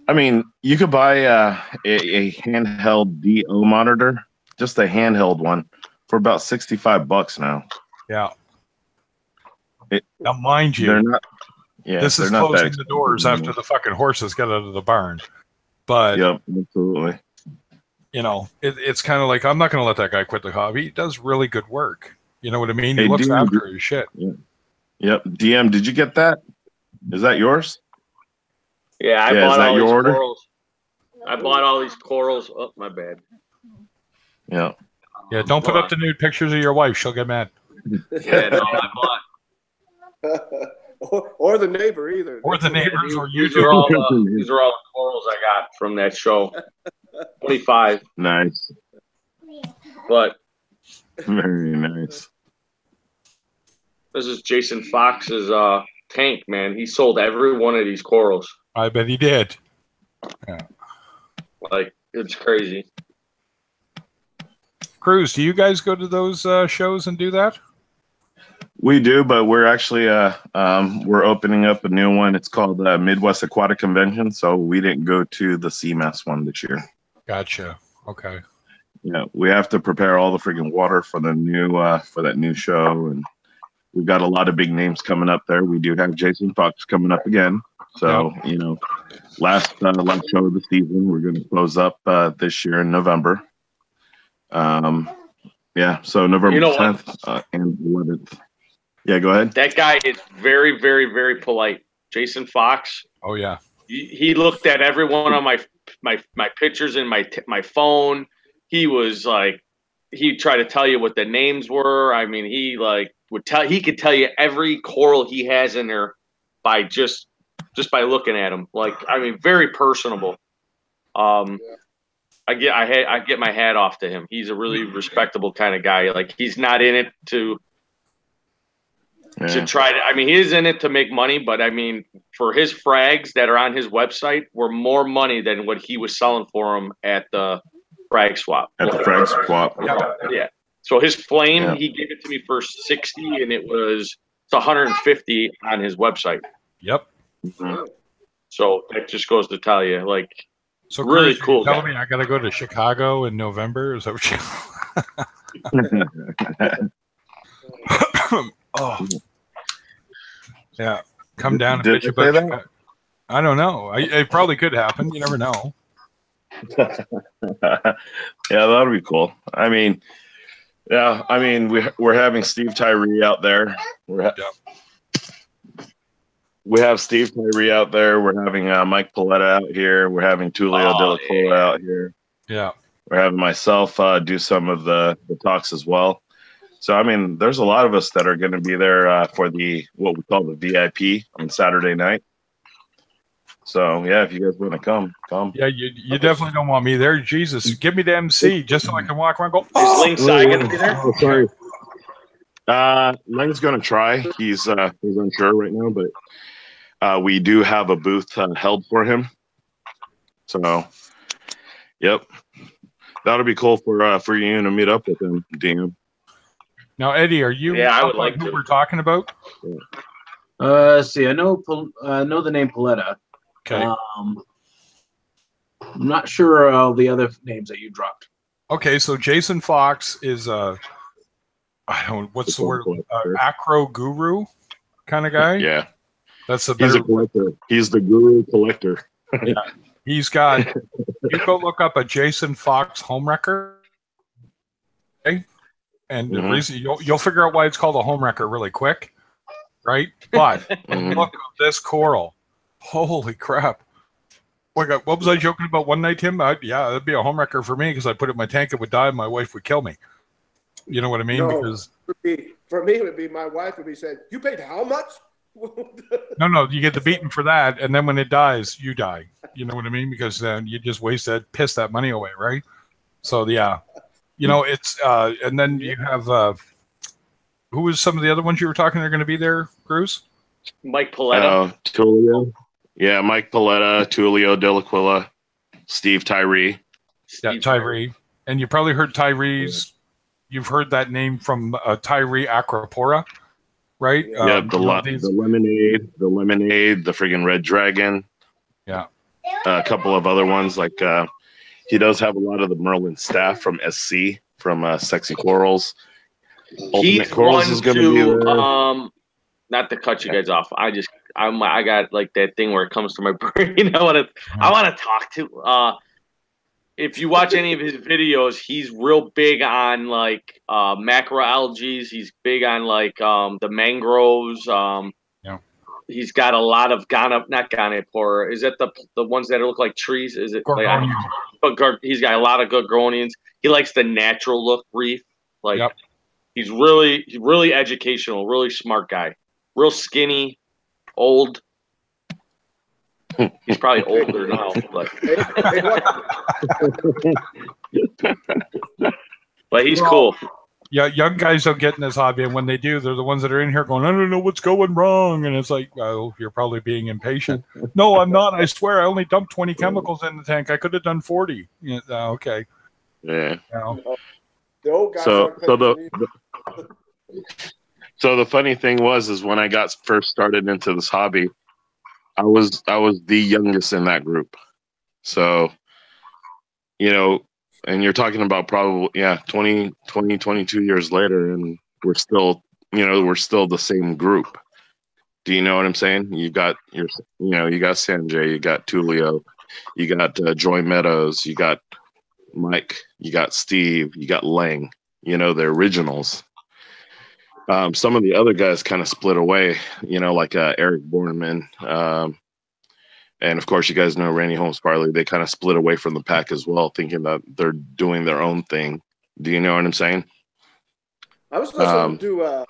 I mean, you could buy a handheld DO monitor, just a handheld one, for about $65 now. Yeah. Now, mind you, they're not, this is closing the doors after the fucking horses get out of the barn. But, yep, absolutely. You know, it's kind of like, I'm not going to let that guy quit the hobby. He does really good work. You know what I mean? He looks after his shit. Yeah. Yep. DM, did you get that? Is that yours? Yeah, I bought all these corals. I bought all these corals. Oh, my bad. Yeah. Yeah, don't put up the nude pictures of your wife. She'll get mad. Yeah, no, I bought. or the neighbor either. Or the neighbors or you. These are all the corals I got from that show. 25. Nice. But very nice. This is Jason Fox's tank, man. He sold every one of these corals. I bet he did. Yeah. Like, it's crazy. Cruz, do you guys go to those shows and do that? We do, but we're actually we're opening up a new one. It's called Midwest Aquatic Convention. So we didn't go to the CMAS one this year. Gotcha. Okay. Yeah, we have to prepare all the freaking water for the new for that new show, and we've got a lot of big names coming up there. We do have Jason Fox coming up again. So you know, last show of the season, we're going to close up this year in November. Yeah, so November 10th and 11th. Yeah, go ahead. That guy is very, very, very polite. Jason Fox. Oh yeah. He looked at every one of my pictures in my phone. He was like, he tried to tell you what the names were. I mean, he could tell you every coral he has in there by just by looking at him. Like, I mean, very personable. I get my hat off to him. He's a really respectable kind of guy. Like, he's not in it to try to. I mean, he is in it to make money, but I mean, for his frags that are on his website were more money than what he was selling for them at the frag swap. At the frag swap. Yeah. So his flame, he gave it to me for 60, and it's 150 on his website. Yep. Mm-hmm. So that just goes to tell you, like, so really Chris, cool. Tell me, I got to go to Chicago in November. Is that what you? Oh, yeah. come down and Did bitch they say about. I don't know. It probably could happen. You never know. Yeah, that'll be cool. I mean, yeah, I mean, we're having Steve Tyree out there. We have Steve Tyree out there. We're having Mike Paletta out here. We're having Tulio Delacola out here. Yeah. We're having myself do some of the talks as well. So, I mean, there's a lot of us that are going to be there for what we call the VIP on Saturday night. So, yeah, if you guys want to come. Yeah, you definitely don't want me there. Jesus, give me the MC just so I can walk around and go, Is Link Sai going to be there? Oh, sorry. Link's going to try. He's unsure right now, but we do have a booth held for him. So, yep. That'll be cool for you to meet up with him, DM. Now, Eddie, are you? Yeah, I would like who to. we're talking about? Let's see. I know the name Paletta. Okay. I'm not sure all the other names that you dropped. Okay, so Jason Fox is I don't. What's the word? Acro guru kind of guy. Yeah. That's a He's better. a collector. He's the guru collector. Yeah. He's got. You go look up a Jason Fox home wrecker. Okay. And the reason you'll figure out why it's called a home wrecker really quick, right? But look at this coral. Holy crap. What was I joking about one night, Tim? Yeah, that'd be a home wrecker for me because I put it in my tank, it would die, and my wife would kill me. You know what I mean? No, because for me, it would be my wife would be saying, "You paid how much?" No, you get the beating for that, and then when it dies, you die. You know what I mean? Because then you just piss that money away, right? So yeah, it's and then you have who was some of the other ones you were talking are going to be there, Bruce? Mike Paletta. Tulio. Yeah, Mike Paletta, Tulio Delaquila, Steve Tyree. Yeah, Tyree. And you probably heard Tyree's. You've heard that name from Tyree Acropora, right? Yeah, the lemonade, the friggin' Red Dragon. Yeah. A couple of other ones like he does have a lot of the Merlin staff from SC from Sexy Corals. Ultimate Corals is going to be there. Not to cut you guys off. I got like that thing where it comes to my brain. I want to talk to. If you watch any of his videos, he's real big on like macroalgae. He's big on like the mangroves. Yeah. He's got a lot of not Gonapora. Is that the ones that look like trees? Is it? He's got a lot of gorgonians. He likes the natural look reef. Like he's really educational, really smart guy. Real skinny, old. He's probably older now, but he's cool. Yeah, young guys don't get in this hobby, and when they do, they're the ones that are in here going, "I don't know what's going wrong," and it's like, well, you're probably being impatient. No, I'm not. I swear, I only dumped 20 chemicals in the tank. I could have done 40. Yeah, okay. Yeah. The old guys So the funny thing is when I got first started into this hobby, I was the youngest in that group. So, and you're talking about probably 20, 22 years later, and we're still the same group. Do you know what I'm saying? You got Sanjay, you got Tulio, you got Joy Meadows, you got Mike, you got Steve, you got Lang, the originals. Some of the other guys kind of split away, like Eric Borneman. And of course, you guys know Randy Holmes Farley. They kind of split away from the pack as well, thinking that they're doing their own thing. Do you know what I'm saying? I was listening to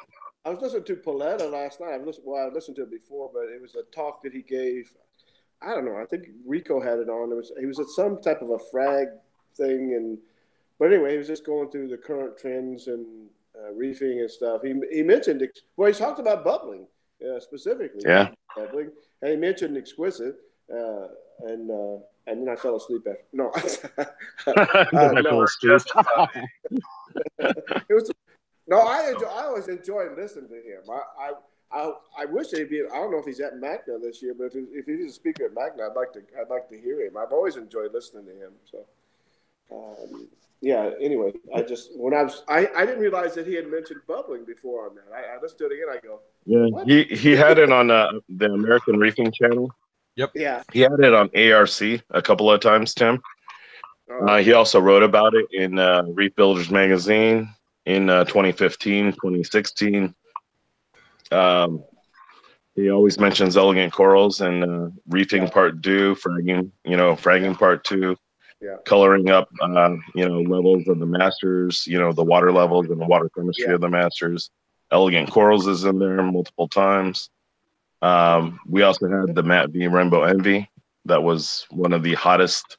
Paletta last night. I listened to it before, but it was a talk that he gave. I don't know. I think Rico had it on. He was at some type of a frag thing, but anyway, he was just going through the current trends and reefing and stuff. He mentioned he talked about bubbling specifically. Yeah, bubbling, and he mentioned exquisite, and then I fell asleep after. No, it was. No, I always enjoyed listening to him. I wish he'd be. I don't know if he's at Magna this year, but if he's a speaker at Magna, I'd like to hear him. I've always enjoyed listening to him. So. Yeah. Anyway, I didn't realize that he had mentioned bubbling before on that. I listened to it again. I go, Yeah, what? he had it on the American Reefing channel. Yep. Yeah. He had it on ARC a couple of times, Tim. Oh, He also wrote about it in Reef Builders magazine in 2015, 2016. He always mentions elegant corals and reefing part 2, fragging part 2, yeah. coloring up, levels of the masters, the water levels and the water chemistry of the masters. Elegant corals is in there multiple times. We also had the Matt V Rainbow Envy. That was one of the hottest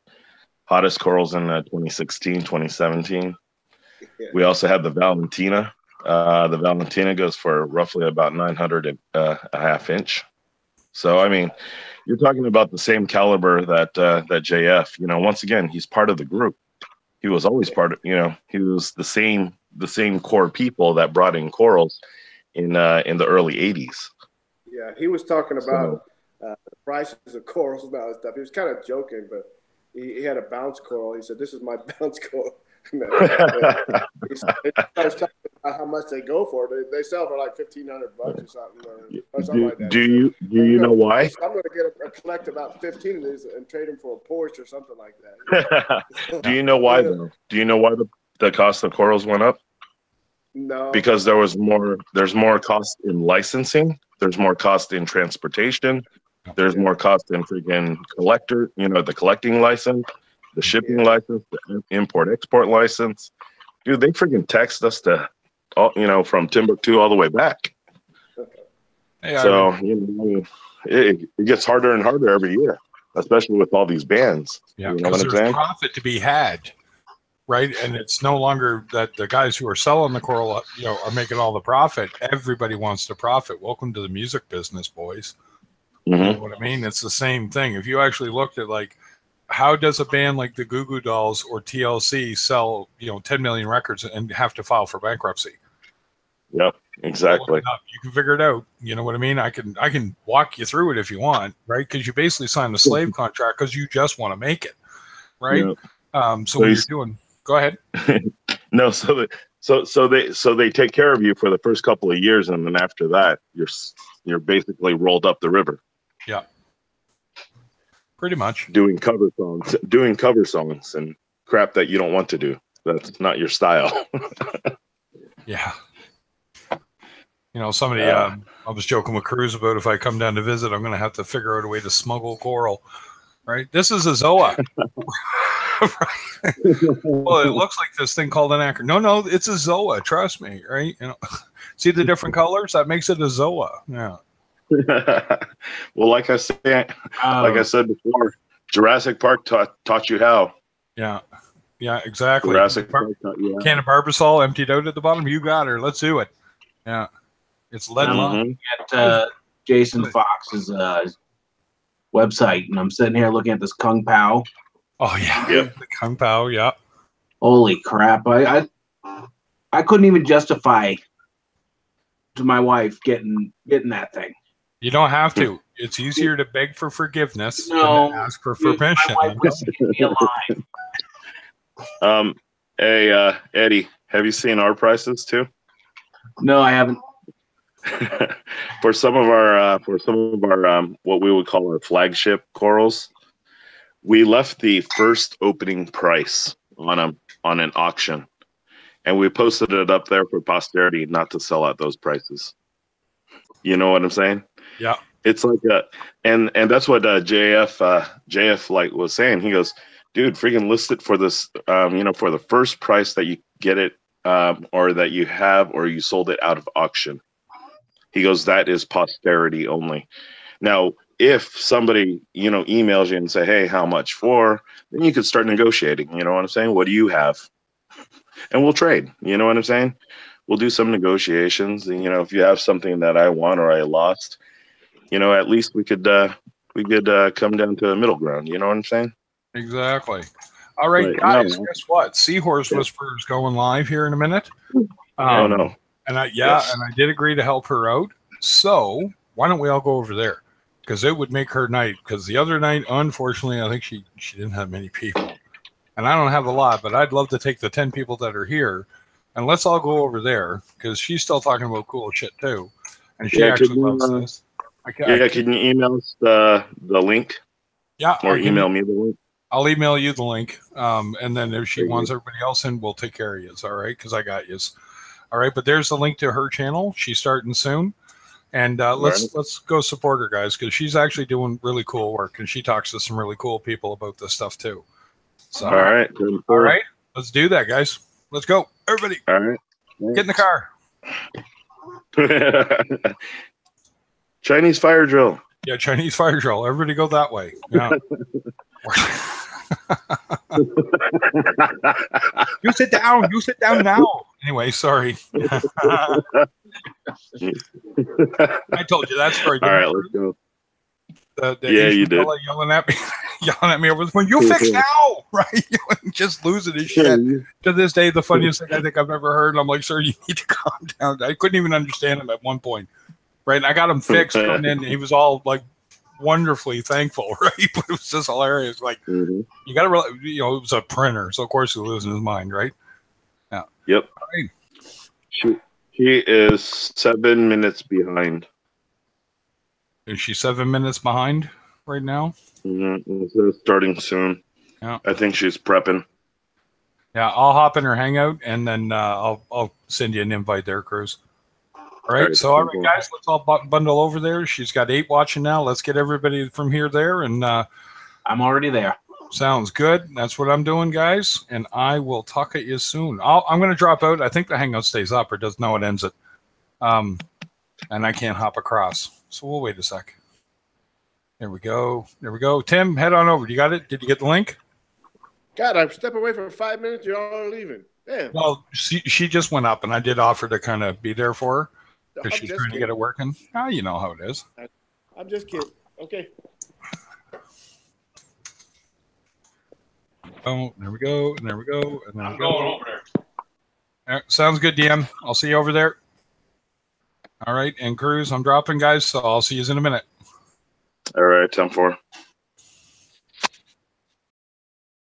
corals in 2016, 2017. Yeah. We also had the Valentina. The Valentina goes for roughly about 900 and a half inch. So, I mean, you're talking about the same caliber that JF. Once again, he's part of the group. He was always part of. He was the same core people that brought in corals in the early '80s. Yeah, he was talking about the prices of corals and all that stuff. He was kind of joking, but he had a bounce coral. He said, "This is my bounce coral." He starts talking about how much they go for. They sell for like $1,500 or something like that. Do you know why? I'm going to collect about 15 of these and trade them for a Porsche or something like that. Do you know why though? Do you know why the cost of corals went up? No. Because there's more cost in licensing. There's more cost in transportation. There's more cost in freaking collector. The collecting license, the shipping license, the import-export license. Dude, they freaking taxed us from Timbuktu all the way back. Hey, So it gets harder and harder every year, especially with all these bans. Yeah, you know because what I'm there's saying? profit to be had, right? And it's no longer that the guys who are selling the coral, are making all the profit. Everybody wants to profit. Welcome to the music business, boys. You know what I mean? It's the same thing. If you actually looked at how does a band like the Goo Goo Dolls or TLC sell 10 million records and have to file for bankruptcy? Yep, exactly. You can figure it out. You know what I mean? I can walk you through it if you want, right? Because you basically signed a slave contract because you just want to make it, right? Yep. So what you're doing? Go ahead. No, so they take care of you for the first couple of years, and then after that, you're basically rolled up the river. Yeah. Pretty much. Doing cover songs and crap that you don't want to do. That's not your style. Yeah. Somebody, I was joking with Cruz about if I come down to visit, I'm going to have to figure out a way to smuggle coral, right? This is a Zoa. Well, it looks like this thing called an anchor. No, it's a Zoa. Trust me, right? See the different colors? That makes it a Zoa. Yeah. Well, like I said before, Jurassic Park taught you how. Yeah, exactly. Jurassic Park taught you how. Can of Barbasol emptied out at the bottom. You got her. Let's do it. Yeah, it's lead lung. At Jason Fox's website, and I'm sitting here looking at this Kung Pao. Oh yeah, the Kung Pao. Yeah. Holy crap! I couldn't even justify to my wife getting that thing. You don't have to. It's easier to beg for forgiveness than to ask for permission. Hey, Eddie, have you seen our prices too? No, I haven't. For some of our what we would call our flagship corals, we left the first opening price on an auction, and we posted it up there for posterity not to sell at those prices. You know what I'm saying? Yeah. It's like and that's what JF was saying. He goes, dude, freaking list it for this, for the first price that you get it, or that you have, or you sold it out of auction. He goes, that is posterity only. Now, if somebody, emails you and say, hey, how much for, then you could start negotiating. You know what I'm saying? What do you have? And we'll trade. You know what I'm saying? We'll do some negotiations. And, if you have something that I won or I lost, at least we could come down to a middle ground. You know what I'm saying? Exactly. All right, guys, guess what? Seahorse Whisperers going live here in a minute. No. And I did agree to help her out. So why don't we all go over there? Because it would make her night. Because the other night, unfortunately, I think she didn't have many people. and I don't have a lot, but I'd love to take the 10 people that are here, and let's all go over there because she's still talking about cool shit too, and she actually loves this. Can you email us the link? Yeah, or email me the link. I'll email you the link, and then if she wants everybody else in, we'll take care of you. All right, because I got you. All right, but there's the link to her channel. She's starting soon, and let's go support her, guys, because she's actually doing really cool work, and she talks to some really cool people about this stuff too. So, all right, let's do that, guys. Let's go, everybody. All right, get in the car. Chinese fire drill. Yeah, Chinese fire drill. Everybody go that way. Yeah. You sit down. You sit down now. Anyway, sorry. I told you that story. All right, let's go. The you did. Yelling at me over the phone. You fix now, right? Just losing his shit. To this day, the funniest thing I think I've ever heard. I'm like, sir, you need to calm down. I couldn't even understand him at one point. Right, and I got him fixed, and then he was all like wonderfully thankful, right? But it was just hilarious. Like you got to, it was a printer, so of course he losing his mind, right? Yeah. Yep. Right. She is 7 minutes behind. Is she 7 minutes behind right now? So starting soon. Yeah. I think she's prepping. Yeah, I'll hop in her hangout, and then I'll send you an invite there, Cruz. All right, so all right, guys, let's all bundle over there. She's got 8 watching now. Let's get everybody from here there, and I'm already there. Sounds good. That's what I'm doing, guys, and I will talk at you soon. I'm going to drop out. I think the hangout stays up, or does no, it ends it, and I can't hop across. So we'll wait a sec. There we go. There we go. Tim, head on over. You got it? Did you get the link? God, I'm stepping away for 5 minutes. You're all leaving. Damn. Well, she just went up, and I did offer to kind of be there for her. Because she's trying to get it working. Ah, you know how it is. I'm just kidding. Okay. Oh, there we go. And there we go. And there we go. Going over there. All right, sounds good, DM. I'll see you over there. All right. And Cruz, I'm dropping, guys. So I'll see you in a minute. All right. 10-4.